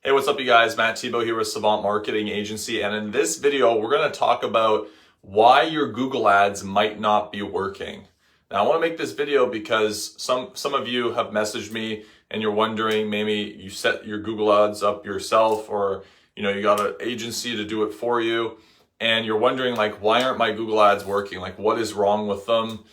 Hey, what's up you guys? Matt Thibeau here with Savant Marketing Agency, and in this video we're going to talk about why your Google ads might not be working. Now I want to make this video because some of you have messaged me and you're wondering, maybe you set your Google ads up yourself, or you got an agency to do it for you, and you're wondering like, why aren't my Google ads working? Like, what is wrong with them?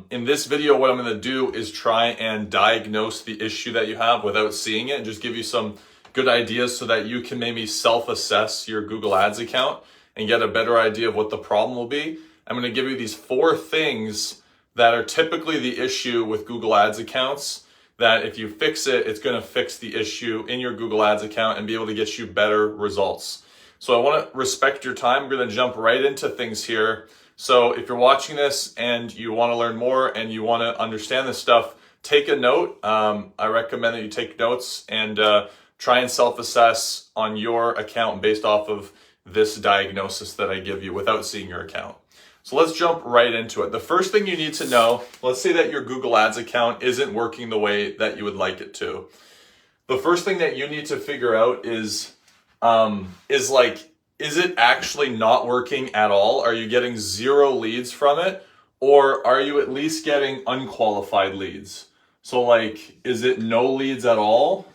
In this video, what I'm going to do is try and diagnose the issue that you have without seeing it, and just give you some good ideas so that you can maybe self-assess your Google Ads account and get a better idea of what the problem will be. I'm going to give you these 4 things that are typically the issue with Google Ads accounts, that if you fix it, it's going to fix the issue in your Google Ads account and be able to get you better results. So I want to respect your time. We're going to jump right into things here. So if you're watching this and you want to learn more and you want to understand this stuff, take a note. I recommend that you take notes and try and self-assess on your account based off of this diagnosis that I give you without seeing your account. So let's jump right into it. The first thing you need to know, let's say that your Google Ads account isn't working the way that you would like it to. The first thing that you need to figure out is it actually not working at all? Are you getting 0 leads from it? Or are you at least getting unqualified leads? So like, is it no leads at all?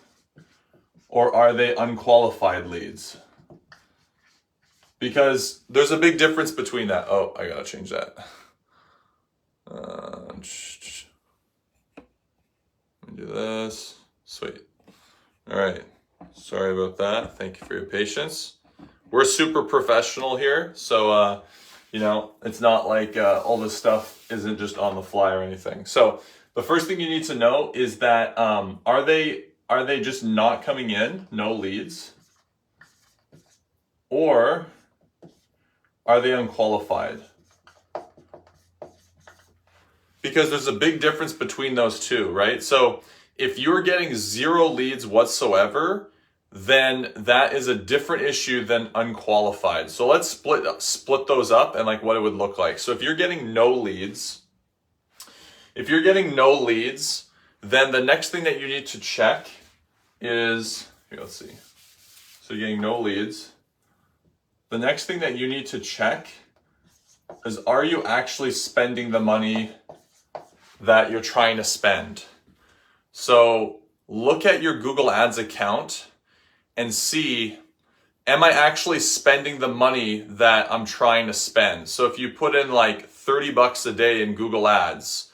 Or are they unqualified leads? Because there's a big difference between that. Oh, I gotta change that. Let me do this. Sweet. All right. Sorry about that. Thank you for your patience. We're super professional here, so it's not like all this stuff isn't just on the fly or anything. So the first thing you need to know is that are they just not coming in, no leads? Or are they unqualified? Because there's a big difference between those two, right? So if you're getting 0 leads whatsoever, then that is a different issue than unqualified. So let's split those up and like what it would look like. So if you're getting no leads, then the next thing that you need to check is, here, let's see. So you're getting no leads. The next thing that you need to check is, are you actually spending the money that you're trying to spend? So look at your Google Ads account and see, am I actually spending the money that I'm trying to spend? So if you put in like $30 a day in Google Ads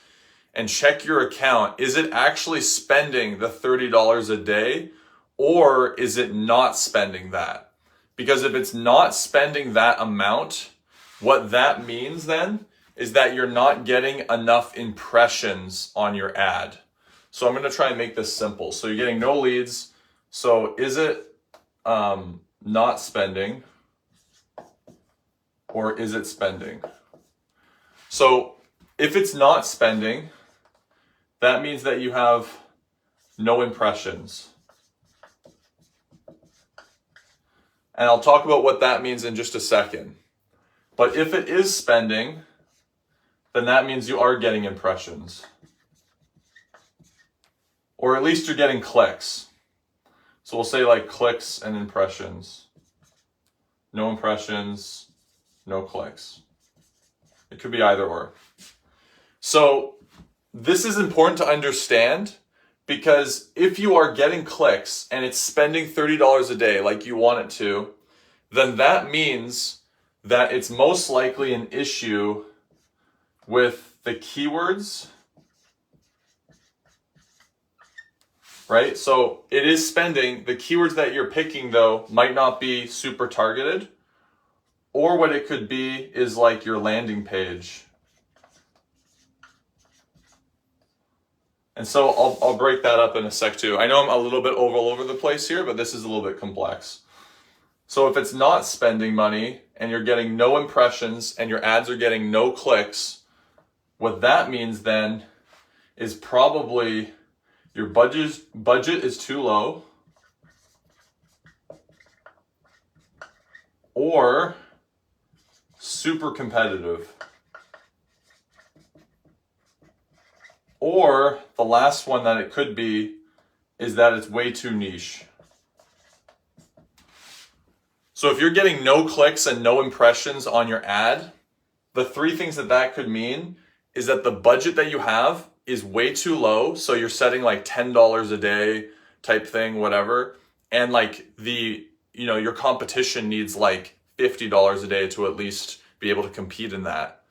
and check your account, is it actually spending the $30 a day, or is it not spending that? Because if it's not spending that amount, what that means then is that you're not getting enough impressions on your ad. So I'm going to try and make this simple. So you're getting no leads. So is it not spending, or is it spending? So if it's not spending, that means that you have no impressions. And I'll talk about what that means in just a second. But if it is spending, then that means you are getting impressions. Or at least you're getting clicks. So we'll say like clicks and impressions. No impressions, no clicks. It could be either or. So this is important to understand, because if you are getting clicks and it's spending $30 a day like you want it to, then that means that it's most likely an issue with the keywords, right? So it is spending. The keywords that you're picking, though, might not be super targeted. Or what it could be is like your landing page. And so I'll break that up in a sec too. I know I'm a little bit all over the place here, but this is a little bit complex. So if it's not spending money and you're getting no impressions and your ads are getting no clicks, what that means then is probably your budget is too low, or super competitive. Or the last one that it could be is that it's way too niche. So if you're getting no clicks and no impressions on your ad, the three things that that could mean is that the budget that you have is way too low. So you're setting like $10 a day type thing, whatever. And like your competition needs like $50 a day to at least be able to compete in that.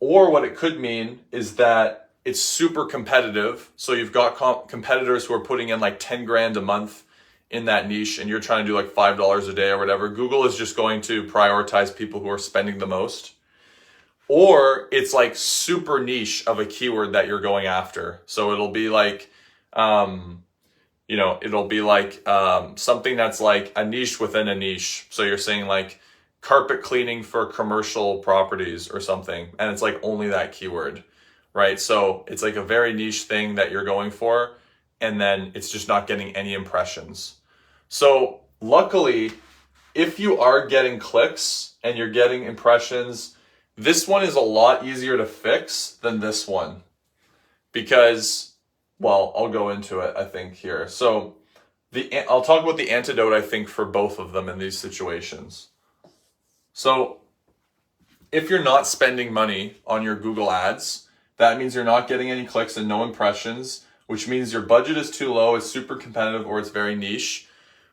Or what it could mean is that it's super competitive. So you've got competitors who are putting in like 10 grand a month in that niche and you're trying to do like $5 a day or whatever. Google is just going to prioritize people who are spending the most. Or it's like super niche of a keyword that you're going after. So it'll be like, something that's like a niche within a niche. So you're saying like carpet cleaning for commercial properties or something. And it's like only that keyword, right? So it's like a very niche thing that you're going for. And then it's just not getting any impressions. So luckily, if you are getting clicks and you're getting impressions, this one is a lot easier to fix than this one because, well, I'll go into it, I think, here. So I'll talk about the antidote, I think, for both of them in these situations. So if you're not spending money on your Google ads, that means you're not getting any clicks and no impressions, which means your budget is too low, it's super competitive, or it's very niche.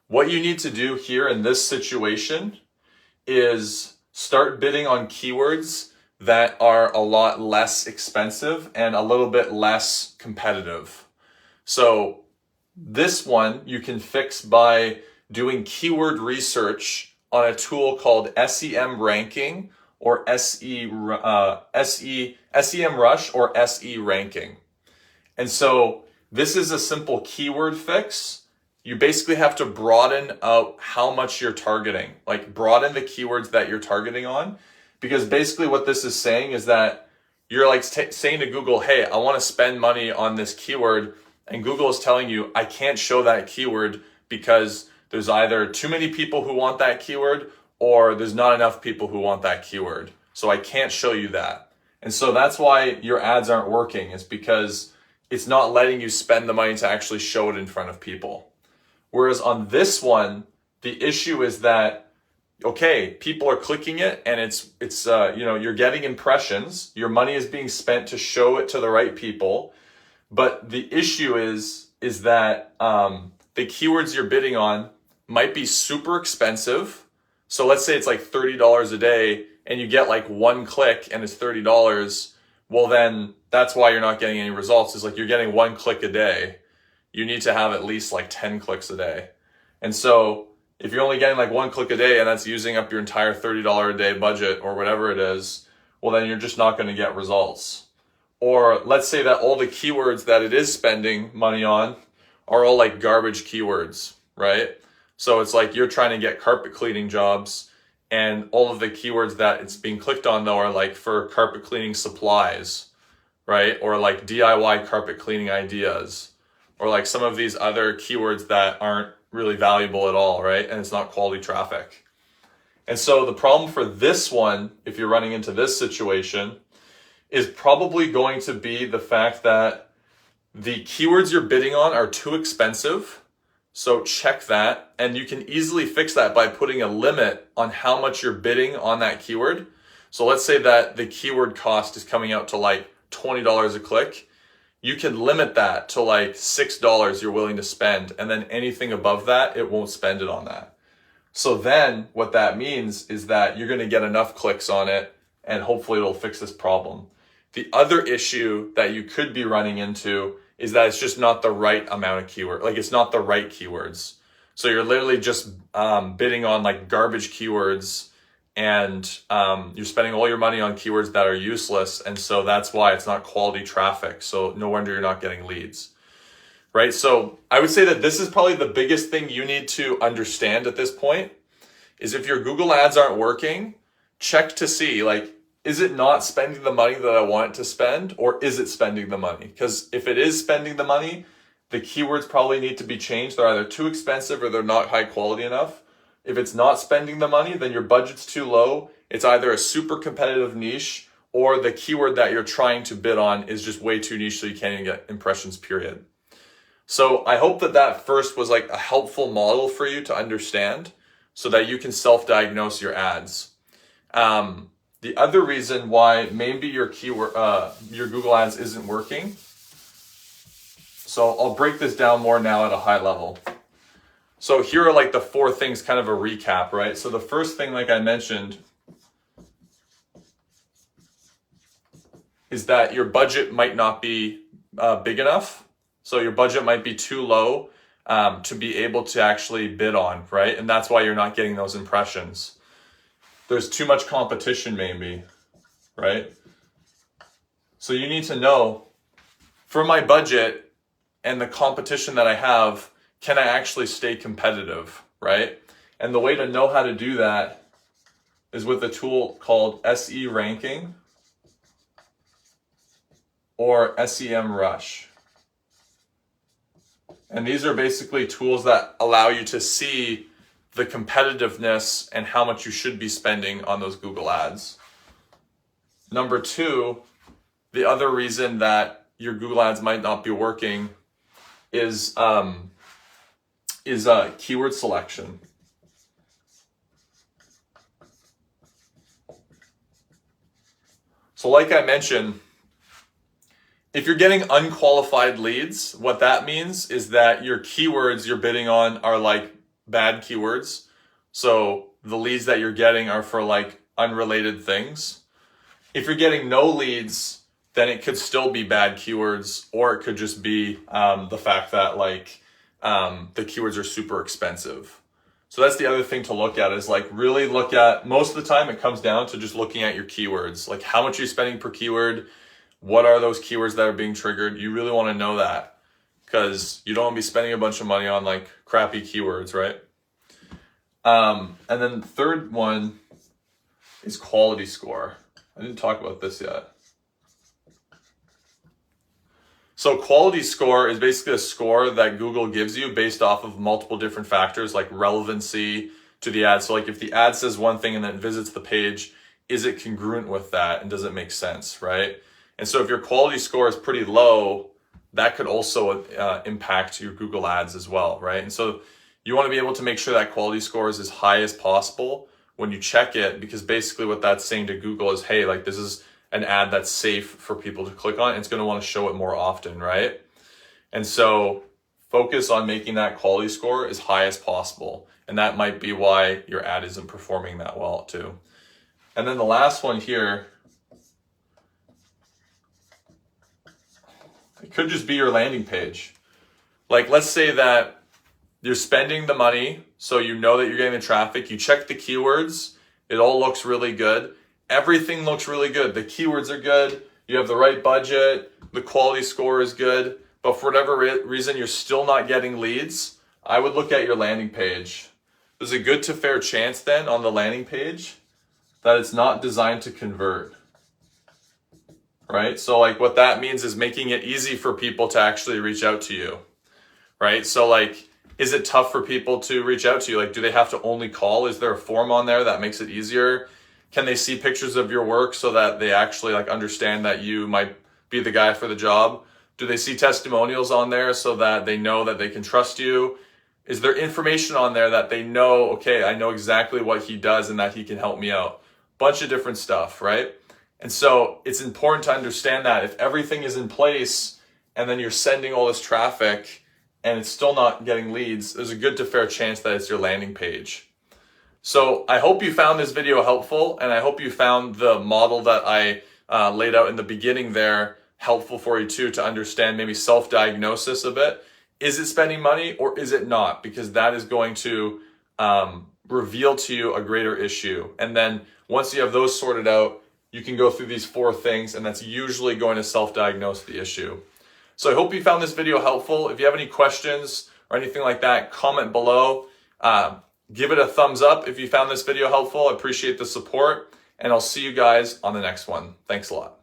What you need to do here in this situation is start bidding on keywords that are a lot less expensive and a little bit less competitive. So this one you can fix by doing keyword research on a tool called SEM Ranking or SEM Rush or SE Ranking. And so this is a simple keyword fix. You basically have to broaden out how much you're targeting, like broaden the keywords that you're targeting on. Because basically what this is saying is that you're like saying to Google, hey, I want to spend money on this keyword. And Google is telling you, I can't show that keyword because there's either too many people who want that keyword or there's not enough people who want that keyword. So I can't show you that. And so that's why your ads aren't working, is because it's not letting you spend the money to actually show it in front of people. Whereas on this one, the issue is that, okay, people are clicking it and it's you're getting impressions. Your money is being spent to show it to the right people. But the issue is that the keywords you're bidding on might be super expensive. So let's say it's like $30 a day and you get like one click and it's $30. Well, then that's why you're not getting any results. Is like you're getting one click a day. You need to have at least like 10 clicks a day. And so if you're only getting like one click a day and that's using up your entire $30 a day budget or whatever it is, well, then you're just not going to get results. Or let's say that all the keywords that it is spending money on are all like garbage keywords, right? So it's like you're trying to get carpet cleaning jobs and all of the keywords that it's being clicked on though are like for carpet cleaning supplies, right? Or like DIY carpet cleaning ideas. Or like some of these other keywords that aren't really valuable at all, right? And it's not quality traffic. And so the problem for this one, if you're running into this situation, is probably going to be the fact that the keywords you're bidding on are too expensive. So check that. And you can easily fix that by putting a limit on how much you're bidding on that keyword. So let's say that the keyword cost is coming out to like $20 a click. You can limit that to like $6 you're willing to spend. And then anything above that, it won't spend it on that. So then what that means is that you're going to get enough clicks on it and hopefully it'll fix this problem. The other issue that you could be running into is that it's just not the right amount of keyword. Like it's not the right keywords. So you're literally just bidding on like garbage keywords and you're spending all your money on keywords that are useless. And so that's why it's not quality traffic. So no wonder you're not getting leads, right? So I would say that this is probably the biggest thing you need to understand at this point is if your Google ads aren't working, check to see like, is it not spending the money that I want it to spend or is it spending the money? Because if it is spending the money, the keywords probably need to be changed. They're either too expensive or they're not high quality enough. If it's not spending the money, then your budget's too low. It's either a super competitive niche or the keyword that you're trying to bid on is just way too niche so you can't even get impressions, period. So I hope that first was like a helpful model for you to understand. so that you can self-diagnose your ads. The other reason why maybe your Google Ads isn't working. So I'll break this down more now at a high level. So here are like the 4 things, kind of a recap, right? So the first thing, like I mentioned, is that your budget might not be big enough. So your budget might be too low to be able to actually bid on, right? And that's why you're not getting those impressions. There's too much competition maybe, right? So you need to know, for my budget and the competition that I have, can I actually stay competitive, right? And the way to know how to do that is with a tool called SE Ranking or SEM Rush. And these are basically tools that allow you to see the competitiveness and how much you should be spending on those Google Ads. Number 2, the other reason that your Google Ads might not be working is keyword selection. So like I mentioned, if you're getting unqualified leads, what that means is that your keywords you're bidding on are like bad keywords. So the leads that you're getting are for like unrelated things. If you're getting no leads, then it could still be bad keywords, or it could just be the fact that like the keywords are super expensive. So that's the other thing to look at, is like really look at, most of the time it comes down to just looking at your keywords, like how much you're spending per keyword. What are those keywords that are being triggered? You really want to know that, because you don't want to be spending a bunch of money on like crappy keywords, right? And then the third one is quality score. I didn't talk about this yet. So quality score is basically a score that Google gives you based off of multiple different factors, like relevancy to the ad. So like if the ad says one thing and then visits the page, is it congruent with that? And does it make sense, right? And so if your quality score is pretty low, that could also impact your Google Ads as well, right? And so you want to be able to make sure that quality score is as high as possible when you check it, because basically what that's saying to Google is, hey, like this is an ad that's safe for people to click on. It's going to want to show it more often, right? And so focus on making that quality score as high as possible. And that might be why your ad isn't performing that well too. And then the last one here, it could just be your landing page. Like let's say that you're spending the money, so you know that you're getting the traffic, you check the keywords, it all looks really good. Everything looks really good. The keywords are good, you have the right budget, the quality score is good, but for whatever reason you're still not getting leads, I would look at your landing page. There's a good to fair chance then on the landing page that it's not designed to convert. Right? So like what that means is making it easy for people to actually reach out to you, right? So like, is it tough for people to reach out to you? Like, do they have to only call? Is there a form on there that makes it easier? Can they see pictures of your work so that they actually like understand that you might be the guy for the job? Do they see testimonials on there so that they know that they can trust you? Is there information on there that they know, okay, I know exactly what he does and that he can help me out? Bunch of different stuff, right? And so it's important to understand that if everything is in place and then you're sending all this traffic and it's still not getting leads, there's a good to fair chance that it's your landing page. So I hope you found this video helpful, and I hope you found the model that I laid out in the beginning there helpful for you too, to understand maybe self-diagnosis a bit. Is it spending money or is it not? Because that is going to reveal to you a greater issue. And then once you have those sorted out, you can go through these 4 things, and that's usually going to self-diagnose the issue. So I hope you found this video helpful. If you have any questions or anything like that, comment below. Give it a thumbs up if you found this video helpful. I appreciate the support, and I'll see you guys on the next one. Thanks a lot.